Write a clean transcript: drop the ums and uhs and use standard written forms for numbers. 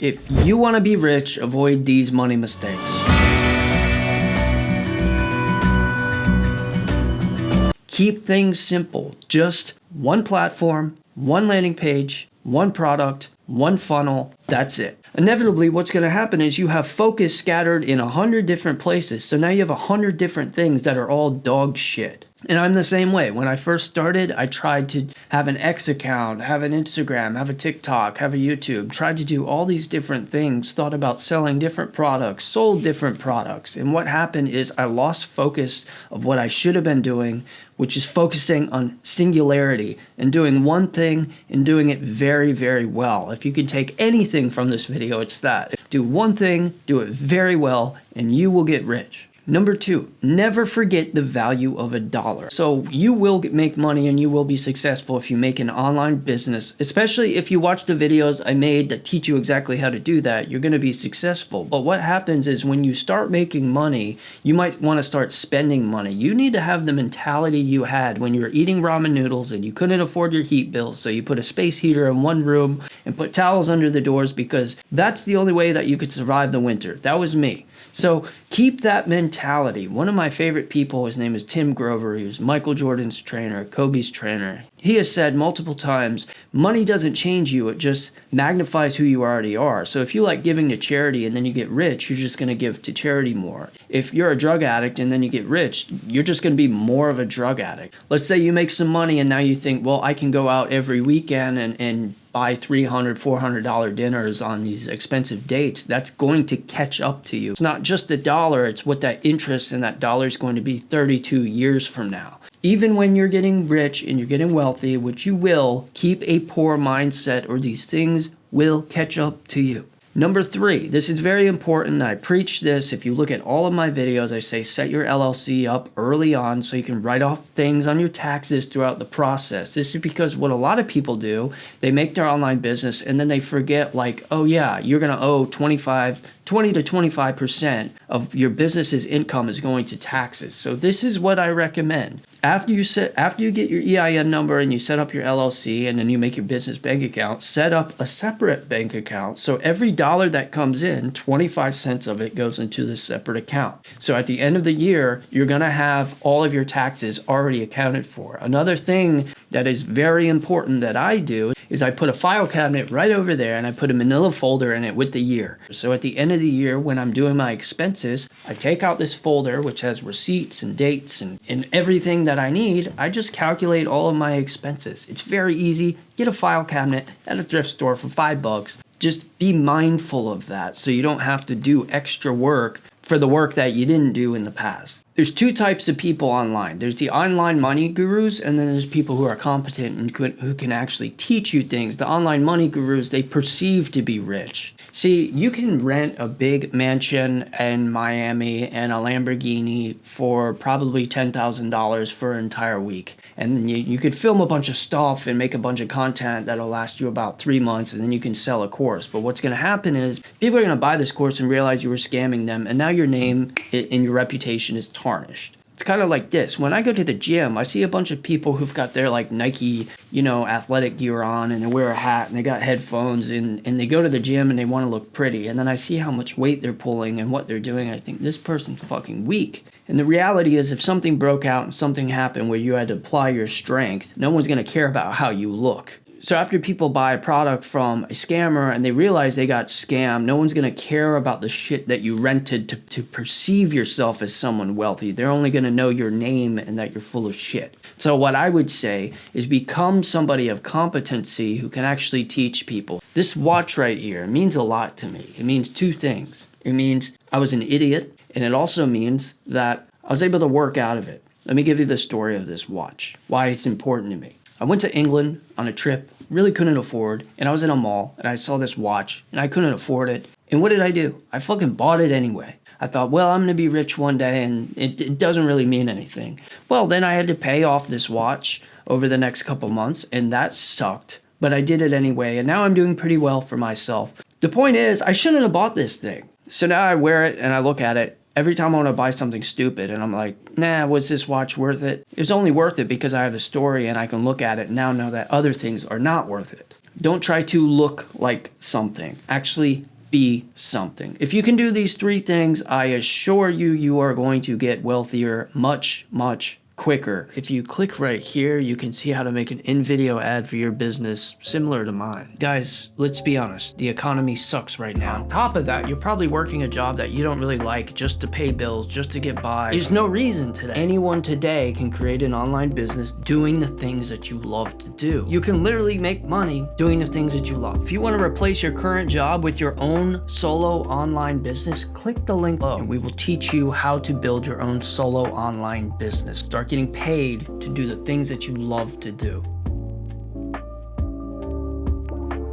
If you want to be rich, avoid these money mistakes. Keep things simple. Just one platform, one landing page, one product, one funnel. That's it. Inevitably, what's going to happen is you have focus scattered in 100 different places. So now you have 100 different things that are all dog shit. And I'm the same way. When I first started, I tried to have an X account, have an Instagram, have a TikTok, have a YouTube, tried to do all these different things, thought about selling different products, sold different products. And what happened is I lost focus of what I should have been doing, which is focusing on singularity and doing one thing and doing it very, very well. If you can take anything from this video, it's that. Do one thing, do it very well, and you will get rich. Number 2, never forget the value of $1. So you will make money and you will be successful if you make an online business, especially if you watch the videos I made that teach you exactly how to do that, you're going to be successful. But what happens is when you start making money, you might want to start spending money. You need to have the mentality you had when you were eating ramen noodles and you couldn't afford your heat bills. So you put a space heater in one room and put towels under the doors because that's the only way that you could survive the winter. That was me. So keep that mentality. One of my favorite people, his name is Tim Grover. He was Michael Jordan's trainer, Kobe's trainer. He has said multiple times, money doesn't change you, it just magnifies who you already are. So if you like giving to charity and then you get rich, you're just going to give to charity more. If you're a drug addict and then you get rich, you're just going to be more of a drug addict. Let's say you make some money and now you think, well, I can go out every weekend and buy $300, $400 dinners on these expensive dates. That's going to catch up to you. It's not just $1, it's what that interest in that dollar is going to be 32 years from now. Even when you're getting rich and you're getting wealthy, which you will, keep a poor mindset or these things will catch up to you. Number 3, this is very important. I preach this. If you look at all of my videos, I say set your LLC up early on so you can write off things on your taxes throughout the process. This is because what a lot of people do, they make their online business and then they forget like, oh yeah, you're going to owe 20 to 25% of your business's income is going to taxes. So this is what I recommend. After you get your EIN number and you set up your LLC and then you make your business bank account, set up a separate bank account. So every dollar that comes in, 25 cents of it goes into this separate account. So at the end of the year, you're going to have all of your taxes already accounted for. Another thing that is very important that I do is I put a file cabinet right over there and I put a manila folder in it with the year. So at the end of the year, when I'm doing my expenses, I take out this folder which has receipts and dates and everything that I need. I just calculate all of my expenses. It's very easy. Get a file cabinet at a thrift store for $5. Just be mindful of that so you don't have to do extra work for the work that you didn't do in the past. There's 2 types of people online. There's the online money gurus, and then there's people who are competent and who can actually teach you things. The online money gurus, they perceive to be rich. See, you can rent a big mansion in Miami and a Lamborghini for probably $10,000 for an entire week. And you could film a bunch of stuff and make a bunch of content that'll last you about 3 months, and then you can sell a course. But what's going to happen is people are going to buy this course and realize you were scamming them, and now your name and your reputation is tarnished. It's kind of like this. When I go to the gym, I see a bunch of people who've got their like Nike, athletic gear on and they wear a hat and they got headphones and they go to the gym and they want to look pretty. And then I see how much weight they're pulling and what they're doing. I think this person's fucking weak. And the reality is if something broke out and something happened where you had to apply your strength, no one's going to care about how you look. So after people buy a product from a scammer and they realize they got scammed, no one's going to care about the shit that you rented to perceive yourself as someone wealthy. They're only going to know your name and that you're full of shit. So what I would say is become somebody of competency who can actually teach people. This watch right here means a lot to me. It means 2 things. It means I was an idiot, and it also means that I was able to work out of it. Let me give you the story of this watch, why it's important to me. I went to England on a trip, really couldn't afford, and I was in a mall, and I saw this watch, and I couldn't afford it. And what did I do? I fucking bought it anyway. I thought, well, I'm going to be rich one day, and it doesn't really mean anything. Well, then I had to pay off this watch over the next couple months, and that sucked. But I did it anyway, and now I'm doing pretty well for myself. The point is, I shouldn't have bought this thing. So now I wear it, and I look at it, every time I want to buy something stupid and I'm like, nah, was this watch worth it? It was only worth it because I have a story and I can look at it and now know that other things are not worth it. Don't try to look like something. Actually be something. If you can do these 3 things, I assure you, you are going to get wealthier much, much quicker. If you click right here, you can see how to make an in-video ad for your business similar to mine. Guys, let's be honest, the economy sucks right now. On top of that, you're probably working a job that you don't really like just to pay bills, just to get by. There's no reason today. Anyone today can create an online business doing the things that you love to do. You can literally make money doing the things that you love. If you want to replace your current job with your own solo online business, click the link below and we will teach you how to build your own solo online business. Start getting paid to do the things that you love to do.